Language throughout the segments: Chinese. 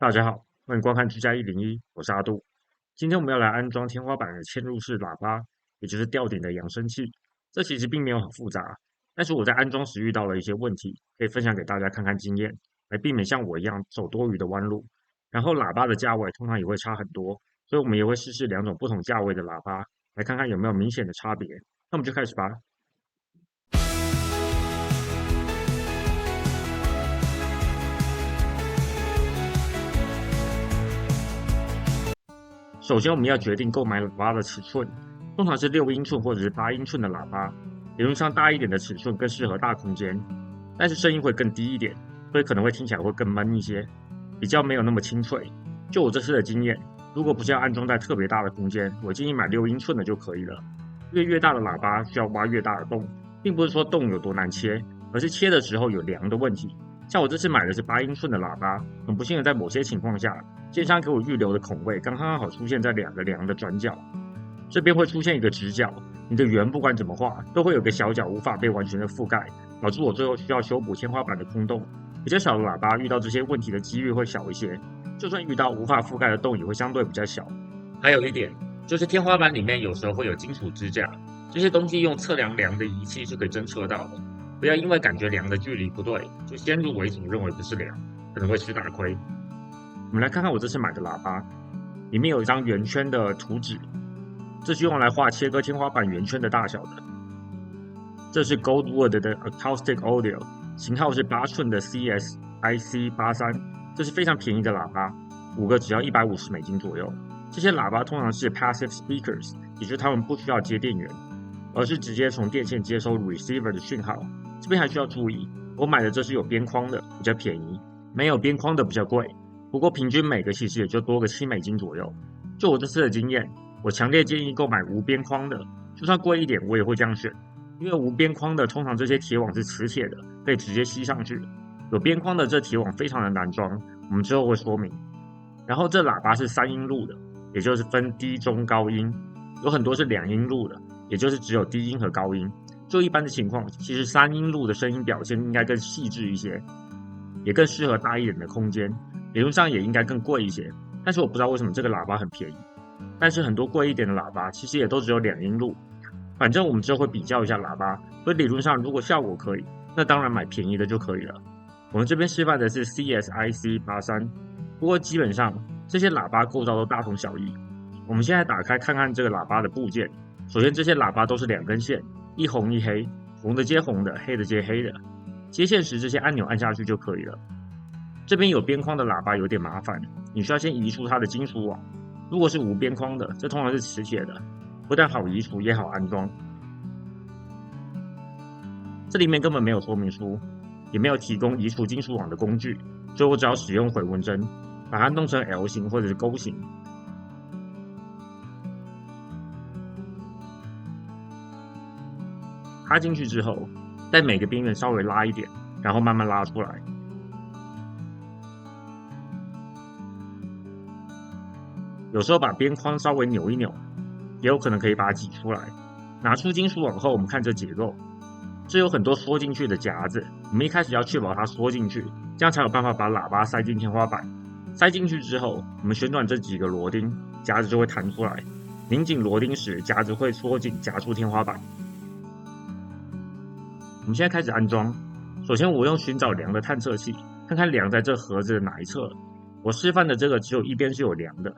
大家好，欢迎观看居家101，我是阿杜。今天我们要来安装天花板的嵌入式喇叭，也就是吊顶的扬声器。这其实并没有很复杂，但是我在安装时遇到了一些问题，可以分享给大家看看经验，来避免像我一样走多余的弯路。然后喇叭的价位通常也会差很多，所以我们也会试试两种不同价位的喇叭，来看看有没有明显的差别。那我们就开始吧。首先，我们要决定购买喇叭的尺寸，通常是6英寸或者是8英寸的喇叭。理论上，大一点的尺寸更适合大空间，但是声音会更低一点，所以可能会听起来会更闷一些，比较没有那么清脆。就我这次的经验，如果不是要安装在特别大的空间，我建议买6英寸的就可以了。因为越大的喇叭需要挖越大的洞，并不是说洞有多难切，而是切的时候有梁的问题。像我这次买的是8英寸的喇叭，很不幸的在某些情况下，建商给我预留的孔位刚刚好出现在2个梁的转角，这边会出现一个直角，你的圆不管怎么画，都会有个小角无法被完全的覆盖，导致我最后需要修补天花板的空洞。比较小的喇叭遇到这些问题的几率会小一些，就算遇到无法覆盖的洞，也会相对比较小。还有一点就是天花板里面有时候会有金属支架，这些东西用测量梁的仪器是可以侦测到的。不要因为感觉梁的距离不对，就先入为主认为不是梁，可能会吃大亏。我们来看看我这次买的喇叭，里面有一张圆圈的图纸，这是用来画切割天花板圆圈的大小的。这是 Goldwood 的 Acoustic Audio， 型号是8寸的 CS-IC83，这是非常便宜的喇叭，5个只要$150左右。这些喇叭通常是 passive speakers， 也就是它们不需要接电源，而是直接从电线接收 receiver 的讯号。这边还需要注意，我买的这是有边框的，比较便宜；没有边框的比较贵。不过平均每个其实也就多个$7左右。就我这次的经验，我强烈建议购买无边框的，就算贵一点我也会这样选，因为无边框的通常这些铁网是磁铁的，可以直接吸上去。有边框的这铁网非常的难装，我们之后会说明。然后这喇叭是3音路的，也就是分低、中、高音，有很多是2音路的，也就是只有低音和高音。就一般的情况，其实3音路的声音表现应该更细致一些，也更适合大一点的空间，理论上也应该更贵一些。但是我不知道为什么这个喇叭很便宜，但是很多贵一点的喇叭其实也都只有2音路。反正我们之后会比较一下喇叭，所以理论上如果效果可以，那当然买便宜的就可以了。我们这边示范的是 CS-IC83，不过基本上这些喇叭构造都大同小异。我们现在打开看看这个喇叭的部件。首先这些喇叭都是2根线，一红一黑，红的接红的，黑的接黑的。接线时这些按钮按下去就可以了。这边有边框的喇叭有点麻烦，你需要先移出它的金属网。如果是无边框的，这通常是磁铁的，不但好移除也好安装。这里面根本没有说明书，也没有提供移除金属网的工具，所以我只要使用回纹针，把它弄成 L 型或者是勾型。插进去之后，在每个边缘稍微拉一点，然后慢慢拉出来。有时候把边框稍微扭一扭，也有可能可以把它挤出来。拿出金属网后，我们看这结构，这有很多缩进去的夹子，我们一开始要确保它缩进去，这样才有办法把喇叭塞进天花板。塞进去之后，我们旋转这几个螺钉，夹子就会弹出来。拧紧螺钉时，夹子会缩紧，夹出天花板。我们现在开始安装。首先我用寻找梁的探测器，看看梁在这盒子的哪一侧。我示范的这个只有一边是有梁的。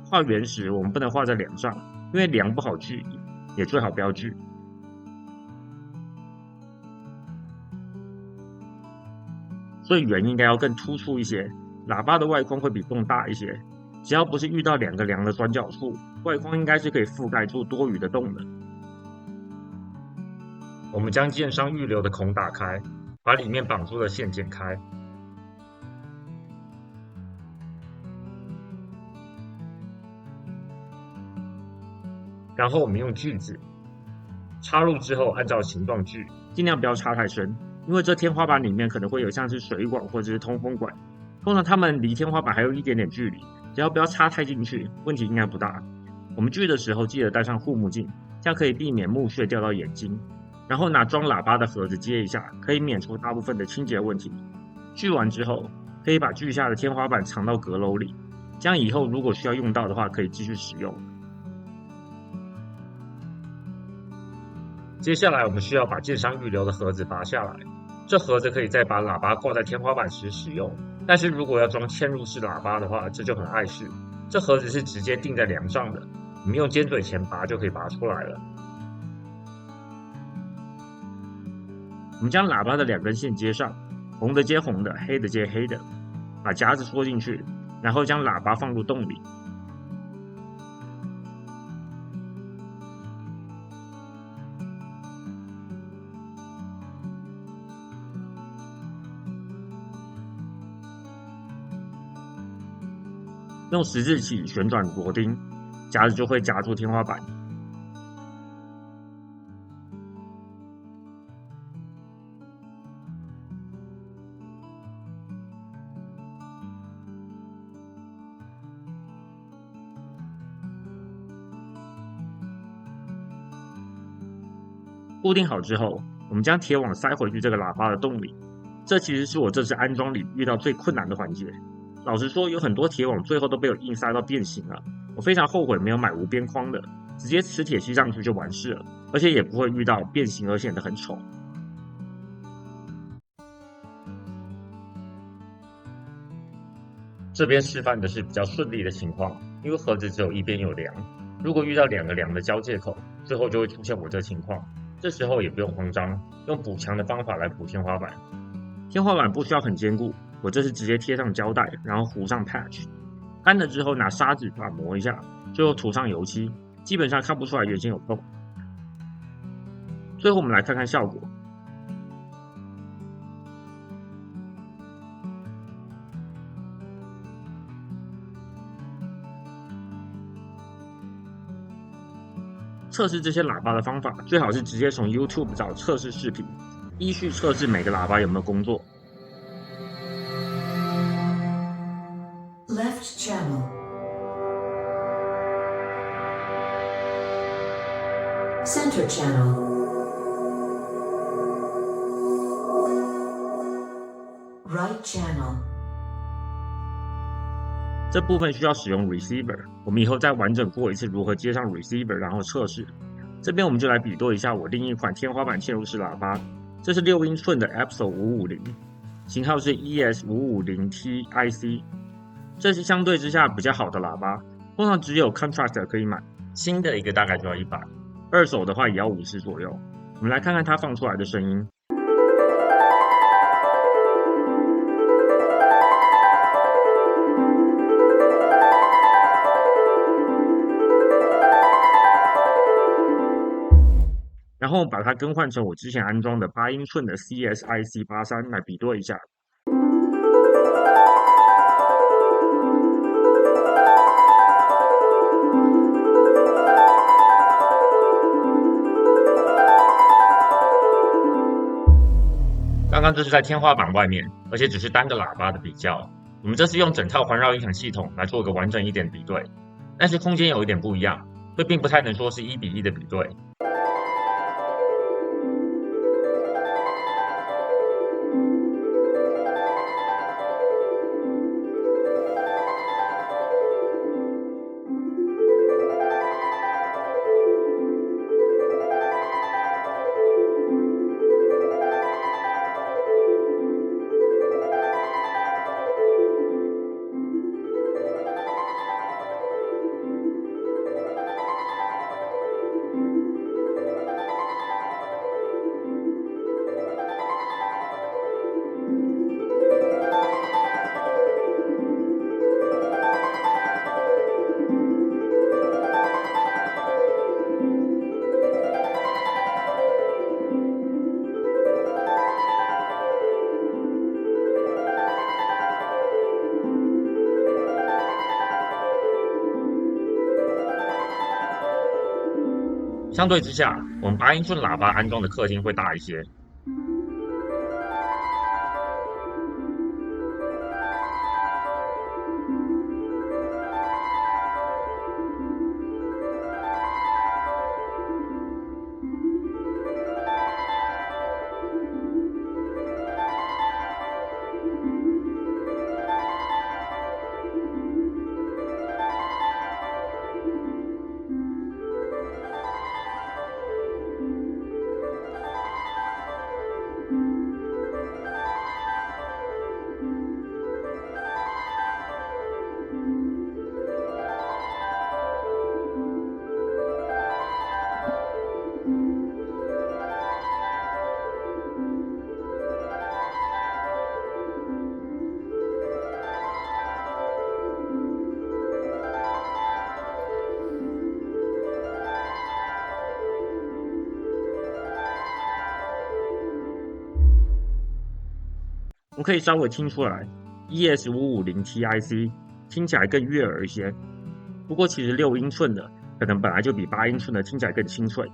画圆时我们不能画在梁上，因为梁不好锯，也最好不要锯。所以圆应该要更突出一些，喇叭的外框会比洞大一些。只要不是遇到2个梁的转角处，外框应该是可以覆盖住多余的洞的。我们将建商预留的孔打开，把里面绑住的线剪开。然后我们用锯子插入之后，按照形状锯，尽量不要插太深，因为这天花板里面可能会有像是水管或者是通风管，通常它们离天花板还有一点点距离，只要不要插太进去，问题应该不大。我们锯的时候记得戴上护目镜，这样可以避免木屑掉到眼睛。然后拿装喇叭的盒子接一下，可以免除大部分的清洁问题。锯完之后，可以把锯下的天花板藏到阁楼里，这样以后如果需要用到的话，可以继续使用。接下来我们需要把建商预留的盒子拔下来，这盒子可以在把喇叭挂在天花板时使用，但是如果要装嵌入式喇叭的话，这就很碍事。这盒子是直接钉在梁上的，你们用尖嘴钳拔就可以拔出来了。我们将喇叭的2根线接上，红的接红的，黑的接黑的，把夹子戳进去，然后将喇叭放入洞里。用十字起旋转螺钉，夹子就会夹住天花板。固定好之后，我们将铁网塞回去这个喇叭的洞里。这其实是我这次安装里遇到最困难的环节。老实说，有很多铁网最后都被我硬塞到变形了。我非常后悔没有买无边框的，直接磁铁吸上去就完事了，而且也不会遇到变形而显得很丑。这边示范的是比较顺利的情况，因为盒子只有一边有梁，如果遇到2个梁的交界口，最后就会出现我这情况。这时候也不用慌张，用补墙的方法来补天花板。天花板不需要很坚固，我这是直接贴上胶带，然后糊上 patch。干了之后拿砂纸把磨一下，最后涂上油漆，基本上看不出来原先有洞。最后我们来看看效果。测试这些喇叭的方法，最好是直接从 YouTube 找测试视频，依序测试每个喇叭有没有工作。Left channel. Center channel. Right channel. 这部分需要使用 receiver， 我们以后再完整过一次如何接上 receiver， 然后测试。这边我们就来比对一下我另一款天花板嵌入式喇叭，这是6英寸的 Epson 550，型号是 ES550TIC。这是相对之下比较好的喇叭，通常只有 contractor 可以买，新的一个大概就要100，二手的话也要50左右。我们来看看它放出来的声音。然后把它更换成我之前安装的8英寸的 CSIC83来比对一下。刚刚这是在天花板外面，而且只是单个喇叭的比较。我们这次用整套环绕音响系统来做个完整一点比对，但是空间有一点不一样，所以并不太能说是1:1的比对。相对之下，我们8英寸喇叭安装的客厅会大一些。我可以稍微听出来 ES550TIC 听起来更悦耳一些。不过其实6英寸的可能本来就比8英寸的听起来更清脆，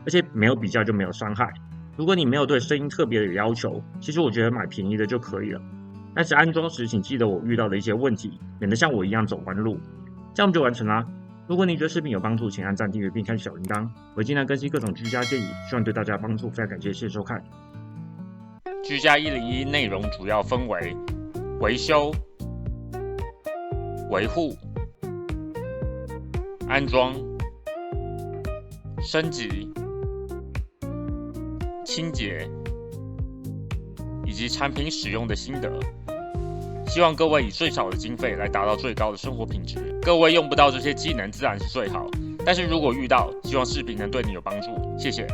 而且没有比较就没有伤害。如果你没有对声音特别的要求，其实我觉得买便宜的就可以了。但是安装时请记得我遇到的一些问题，免得像我一样走弯路。这样就完成啦。如果你觉得视频有帮助，请按赞、订阅并开启小铃铛。我会尽量更新各种居家建议，希望对大家帮助。非常感谢，谢谢收看。居家101内容主要分为维修、维护、安装、升级、清洁以及产品使用的心得。希望各位以最少的经费来达到最高的生活品质。各位用不到这些技能自然是最好，但是如果遇到，希望视频能对你有帮助。谢谢。